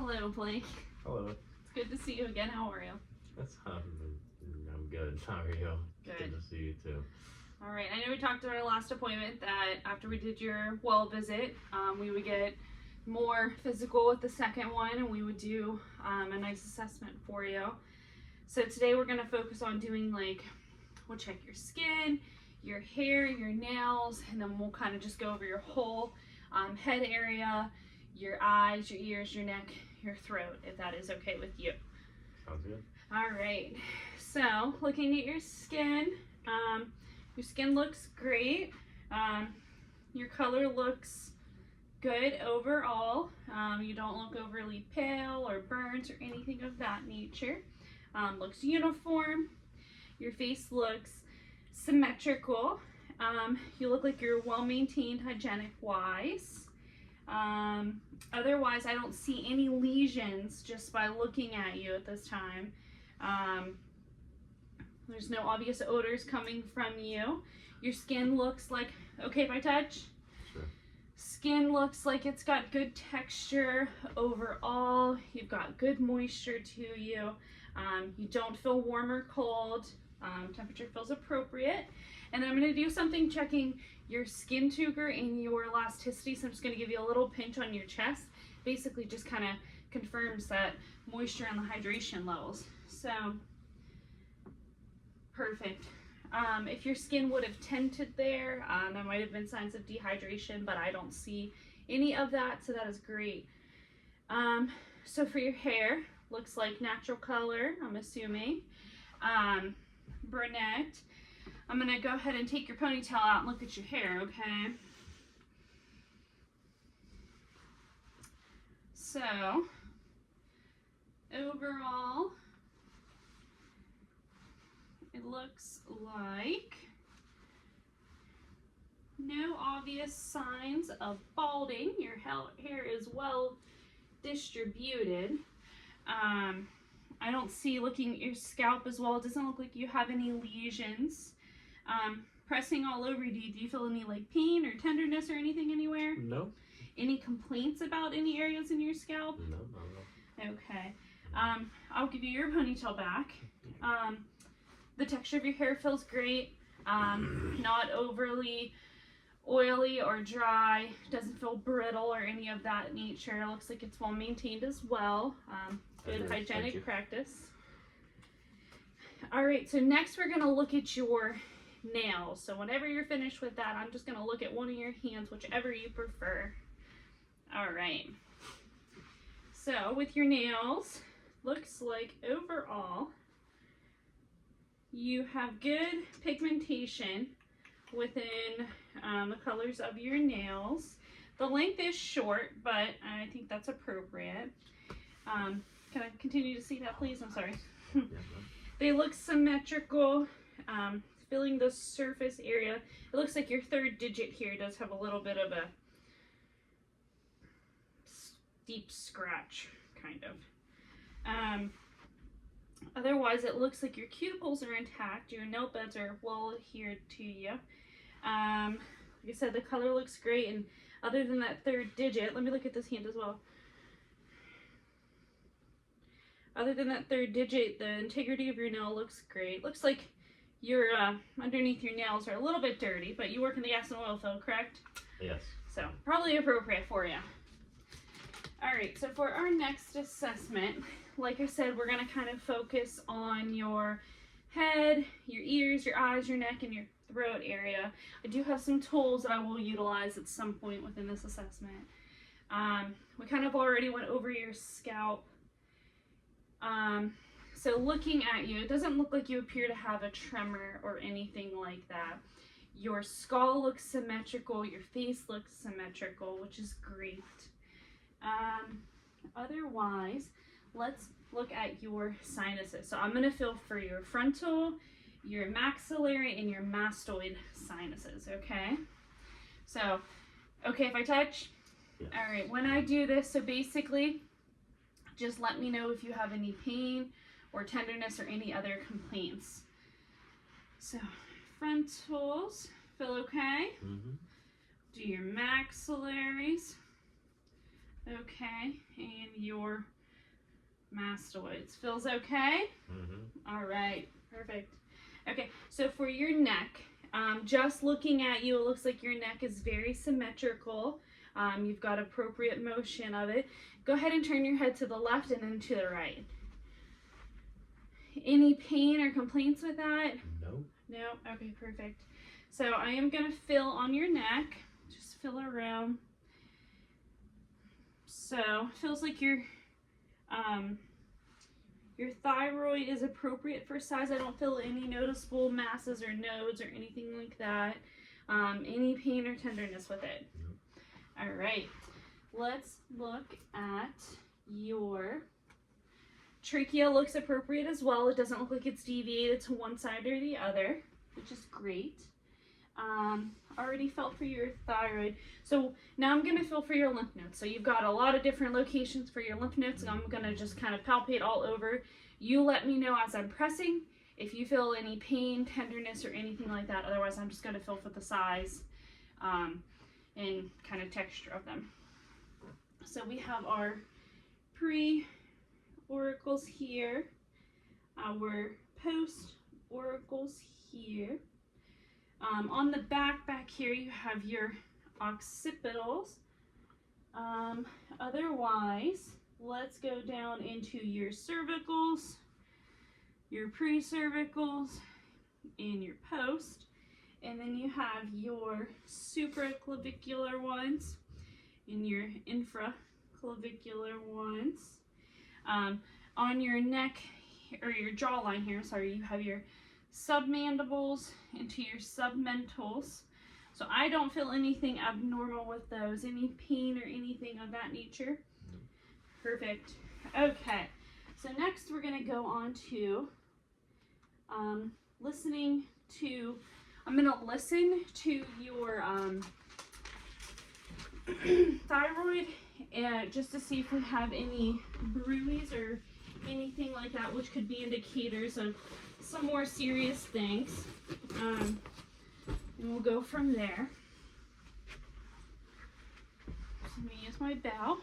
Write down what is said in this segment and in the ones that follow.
Hello, Blake. Hello. It's good to see you again. How are you? I'm good. How are you? Good. To see you too. All right. I know we talked at our last appointment that after we did your well visit, we would get more physical with the second one, and we would do a nice assessment for you. So today we're going to focus on doing, like, we'll check your skin, your hair, your nails, and then we'll kind of just go over your whole head area, your eyes, your ears, your neck, your throat, if that is okay with you. Sounds good. All right. So looking at your skin looks great. Your color looks good overall. You don't look overly pale or burnt or anything of that nature. Looks uniform. Your face looks symmetrical. You look like you're well maintained hygienic wise. Otherwise, I don't see any lesions just by looking at you at this time. There's no obvious odors coming from you. Your skin looks like, okay if I touch? Sure. Skin looks like it's got good texture overall. You've got good moisture to you. You don't feel warm or cold. Temperature feels appropriate. And then I'm going to do something checking your skin tuger and your elasticity. So I'm just going to give you a little pinch on your chest. Basically just kind of confirms that moisture and the hydration levels. So, perfect. If your skin would have tinted there, there might have been signs of dehydration, but I don't see any of that, so that is great. So for your hair, looks like natural color, I'm assuming. Brunette. I'm going to go ahead and take your ponytail out and look at your hair, okay? So, overall, it looks like no obvious signs of balding. Your hair is well distributed. I don't see, looking at your scalp as well, it doesn't look like you have any lesions. Pressing all over you, do you feel any like pain or tenderness or anything anywhere? No. Any complaints about any areas in your scalp? No, not at all. Okay. I'll give you your ponytail back. The texture of your hair feels great. Not overly oily or dry. Doesn't feel brittle or any of that nature. It looks like it's well maintained as well. Good hygienic practice. All right, so next we're gonna look at your nails. So whenever you're finished with that, I'm just gonna look at one of your hands, whichever you prefer. All right. So with your nails, looks like overall you have good pigmentation within the colors of your nails. The length is short, but I think that's appropriate. Can I continue to see that, please? I'm sorry. Yeah, They look symmetrical. Feeling the surface area. It looks like your third digit here does have a little bit of a deep scratch, kind of. Otherwise, it looks like your cuticles are intact. Your nail beds are well adhered to you. Like I said, the color looks great. And other than that third digit, let me look at this hand as well. Other than that third digit, the integrity of your nail looks great. Looks like your underneath your nails are a little bit dirty, but you work in the gas and oil field, correct? Yes. So probably appropriate for you. All right, so for our next assessment, like I said, we're gonna kind of focus on your head, your ears, your eyes, your neck, and your throat area. I do have some tools that I will utilize at some point within this assessment. We kind of already went over your scalp. So looking at you, it doesn't look like you appear to have a tremor or anything like that. Your skull looks symmetrical, your face looks symmetrical, which is great. Otherwise, let's look at your sinuses. So I'm going to feel for your frontal, your maxillary, and your mastoid sinuses, okay? So, okay if I touch? Yes. All right, when I do this, so basically, just let me know if you have any pain or tenderness or any other complaints. So, frontals, feel okay? Mm-hmm. Do your maxillaries. Okay, and your mastoids. Feels okay? Mm-hmm. All right, perfect. Okay, so for your neck, just looking at you, it looks like your neck is very symmetrical. You've got appropriate motion of it. Go ahead and turn your head to the left and then to the right. Any pain or complaints with that? No. No? Okay, perfect. So I am going to feel on your neck. Just feel around. So feels like your thyroid is appropriate for size. I don't feel any noticeable masses or nodes or anything like that. Any pain or tenderness with it? No. All right. Let's look at your trachea. Looks appropriate as well. It doesn't look like it's deviated to one side or the other, which is great. Already felt for your thyroid. So now I'm going to feel for your lymph nodes. So you've got a lot of different locations for your lymph nodes, and I'm going to just kind of palpate all over. You let me know as I'm pressing if you feel any pain, tenderness, or anything like that. Otherwise, I'm just going to feel for the size and kind of texture of them. So we have our pre-auricles here, our post-auricles here. On the back here, you have your occipitals. Otherwise, let's go down into your cervicals, your pre-cervicals, and your post. And then you have your supraclavicular ones and your infraclavicular ones. On your neck, or your jawline here, sorry, you have your submandibles into your submentals. So I don't feel anything abnormal with those. Any pain or anything of that nature? No. Perfect. Okay. So next we're going to go on to listening to, I'm going to listen to your thyroid just to see if we have any bruise or anything like that, which could be indicators of some more serious things. And we'll go from there. So let me use my bow.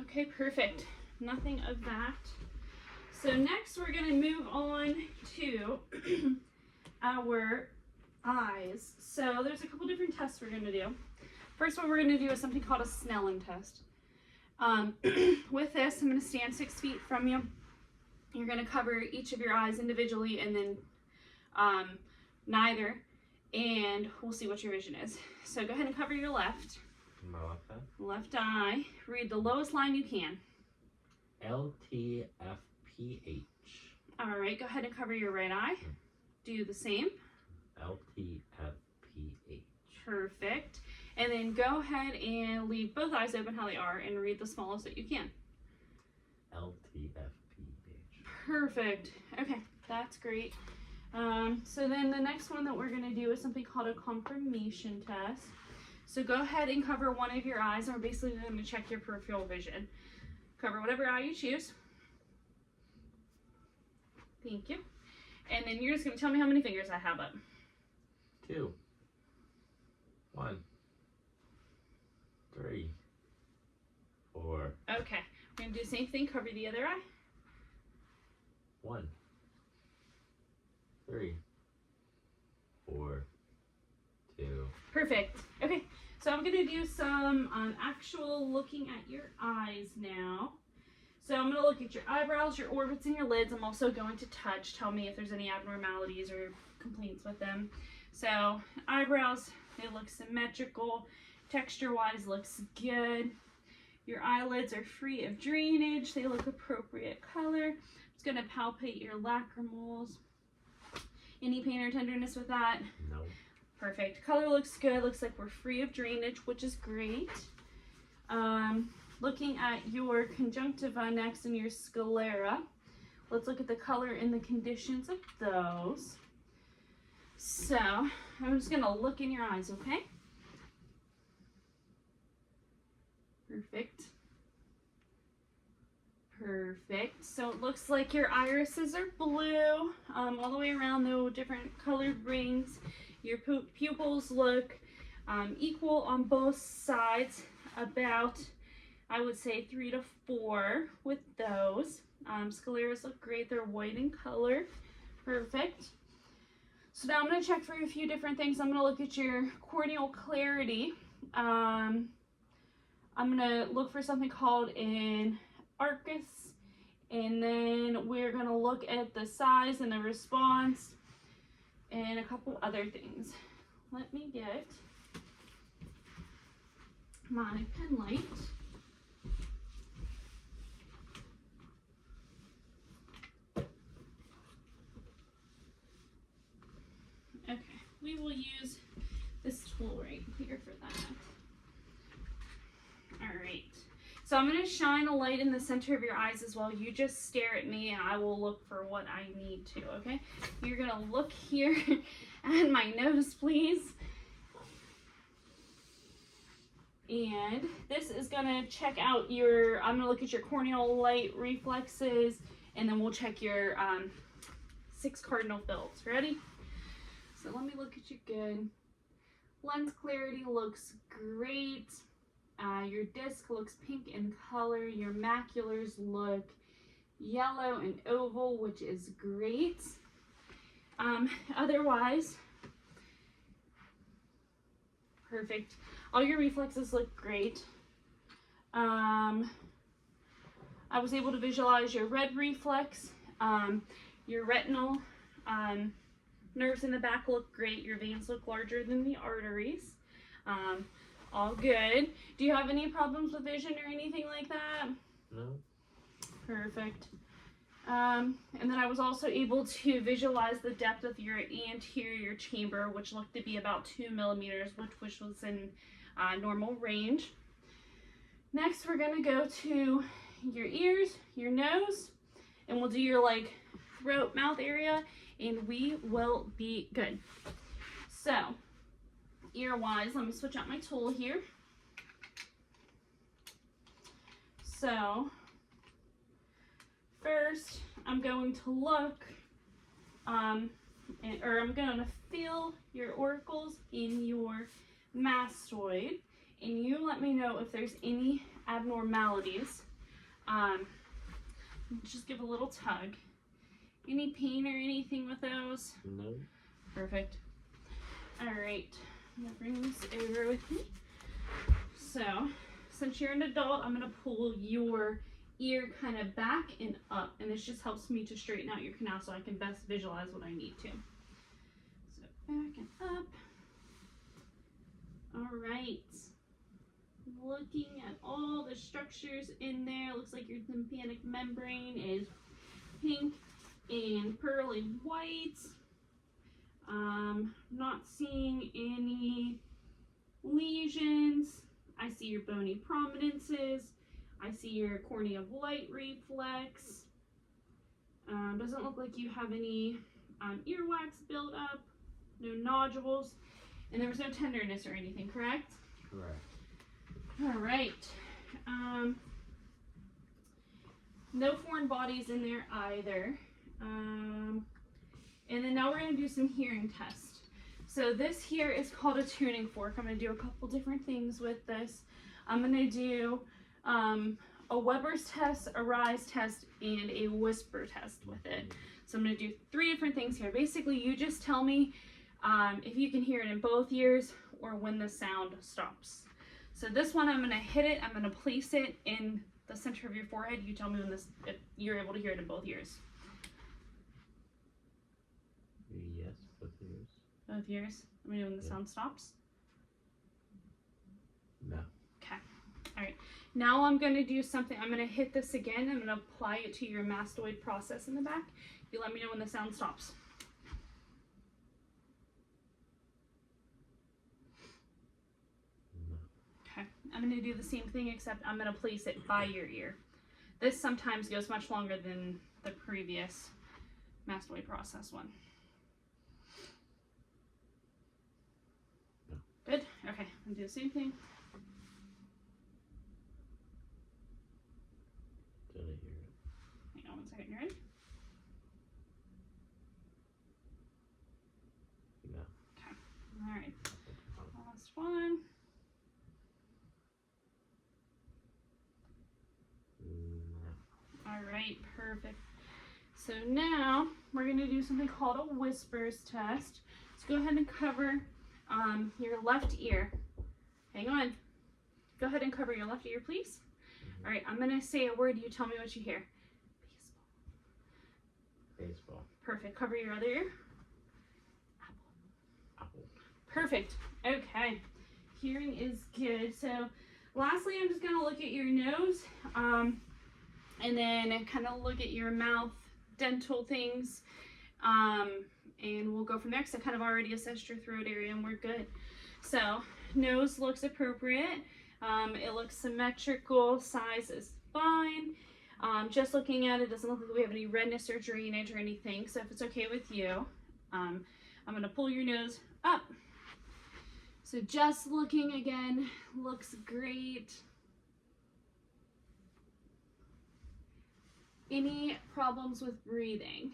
Okay, perfect. Nothing of that. So next we're going to move on to our eyes. So there's a couple different tests we're going to do. First one we're going to do is something called a Snellen test. With this, I'm going to stand 6 feet from you. You're going to cover each of your eyes individually and then neither, and we'll see what your vision is. So go ahead and cover your left. My left eye. Left eye. Read the lowest line you can. LTFPH. All right, go ahead and cover your right eye. Do the same. LTFPH. Perfect. And then go ahead and leave both eyes open how they are and read the smallest that you can. LTFPH. Perfect. Okay, that's great. So then the next one that we're going to do is something called a confirmation test. So go ahead and cover one of your eyes, and we're basically going to check your peripheral vision. Cover whatever eye you choose. Thank you. And then you're just going to tell me how many fingers I have up. 2. 1. 3. 4. Okay. We're going to do the same thing. Cover the other eye. 1. 3. 4. 2. Perfect. Okay. So I'm going to do some actual looking at your eyes now. So I'm going to look at your eyebrows, your orbits, and your lids. I'm also going to touch. Tell me if there's any abnormalities or complaints with them. So eyebrows, they look symmetrical. Texture-wise, looks good. Your eyelids are free of drainage. They look appropriate color. I'm just going to palpate your lacrimals. Any pain or tenderness with that? No. Perfect. Color looks good. Looks like we're free of drainage, which is great. Looking at your conjunctiva next and your sclera. Let's look at the color and the conditions of those. So, I'm just going to look in your eyes, okay? Perfect. Perfect. So it looks like your irises are blue, all the way around, though different colored rings. Your pupils look equal on both sides, about, I would say, 3 to 4 with those. Scleras look great. They're white in color. Perfect. So now I'm going to check for a few different things. I'm going to look at your corneal clarity. I'm going to look for something called an arcus, and then we're going to look at the size and the response and a couple other things. Let me get my pen light. Okay, we will use this tool right here for that. All right, so I'm going to shine a light in the center of your eyes as well. You just stare at me and I will look for what I need to, okay? You're going to look here at my nose, please. And this is going to check out your, I'm going to look at your corneal light reflexes, and then we'll check your 6 cardinal fields. Ready? So let me look at you good. Lens clarity looks great. Your disc looks pink in color. Your maculars look yellow and oval, which is great. Otherwise, perfect. All your reflexes look great. I was able to visualize your red reflex. Your retinal nerves in the back look great. Your veins look larger than the arteries. All good. Do you have any problems with vision or anything like that? No. Perfect. And then I was also able to visualize the depth of your anterior chamber, which looked to be about 2 millimeters, which was in normal range. Next, we're going to go to your ears, your nose, and we'll do your like throat, mouth area, and we will be good. So, ear-wise, let me switch out my tool here. So, first, I'm going to look, I'm going to feel your auricles in your mastoid, and you let me know if there's any abnormalities. Just give a little tug. Any pain or anything with those? No. Perfect. All right, I'm gonna bring this over with me. So, since you're an adult, I'm gonna pull your ear kind of back and up, and this just helps me to straighten out your canal so I can best visualize what I need to. So, back and up. All right. Looking at all the structures in there, looks like your tympanic membrane is pink and pearly white. Not seeing any lesions. I see your bony prominences. I see your cornea of light reflex. Doesn't look like you have any earwax buildup, no nodules, and there was no tenderness or anything, correct? Correct. All right. No foreign bodies in there either. And then now we're going to do some hearing tests. So this here is called a tuning fork. I'm going to do a couple different things with this. I'm going to do a Weber's test, a Rise test, and a whisper test with it. So I'm going to do 3 different things here. Basically, you just tell me if you can hear it in both ears or when the sound stops. So this one, I'm going to hit it. I'm going to place it in the center of your forehead. You tell me when if you're able to hear it in both ears. Yes, both ears. Both ears. Let me know when the sound stops. No. Okay. All right. Now I'm going to do something. I'm going to hit this again. I'm going to apply it to your mastoid process in the back. You let me know when the sound stops. No. Okay. I'm going to do the same thing, except I'm going to place it by your ear. This sometimes goes much longer than the previous mastoid process one. Good? Okay, I'm gonna do the same thing. Didn't hear it. All right. Last one. All right, perfect. So now we're going to do something called a whispers test. So go ahead and cover your left ear. Hang on. Go ahead and cover your left ear, please. All right, I'm going to say a word. You tell me what you hear. Baseball. Perfect. Cover your other ear. Apple. Perfect. Okay. Hearing is good. So lastly, I'm just going to look at your nose and then kind of look at your mouth, dental things, and we'll go from there because I kind of already assessed your throat area and we're good. So nose looks appropriate. It looks symmetrical. Size is fine. Just looking at it, doesn't look like we have any redness or drainage or anything. So if it's okay with you, I'm going to pull your nose up. So just looking again, looks great. Any problems with breathing?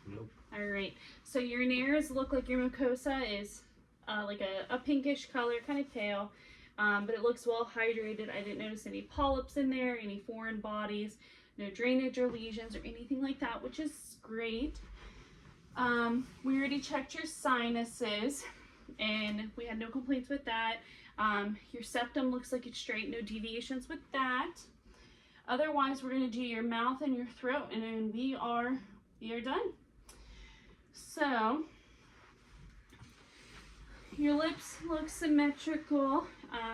Nope. All right. So your nares look like your mucosa is like a pinkish color, kind of pale, but it looks well hydrated. I didn't notice any polyps in there, any foreign bodies, no drainage or lesions or anything like that, which is great. We already checked your sinuses and we had no complaints with that. Your septum looks like it's straight, no deviations with that. Otherwise, we're going to do your mouth and your throat, and then we are done. So, your lips look symmetrical.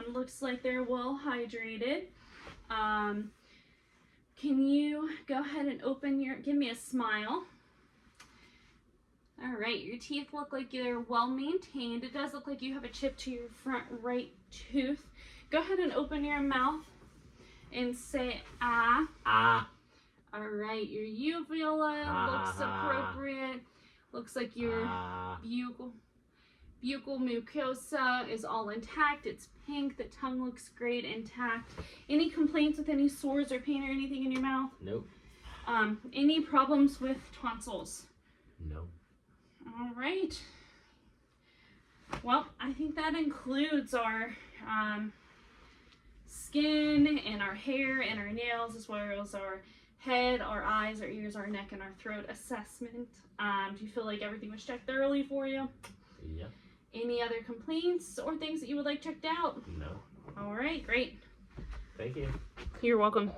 Looks like they're well hydrated. Can you go ahead and give me a smile. All right, your teeth look like they're well maintained. It does look like you have a chip to your front right tooth. Go ahead and open your mouth and say ah. Ah. All right, your uvula looks appropriate. Looks like your buccal mucosa is all intact. It's pink. The tongue looks great, intact. Any complaints with any sores or pain or anything in your mouth? Nope. Any problems with tonsils? No. All right. Well, I think that includes our skin and our hair and our nails, as well as our head, our eyes, our ears, our neck, and our throat assessment. Do you feel like everything was checked thoroughly for you? Yeah. Any other complaints or things that you would like checked out? No. All right, great. Thank you. You're welcome.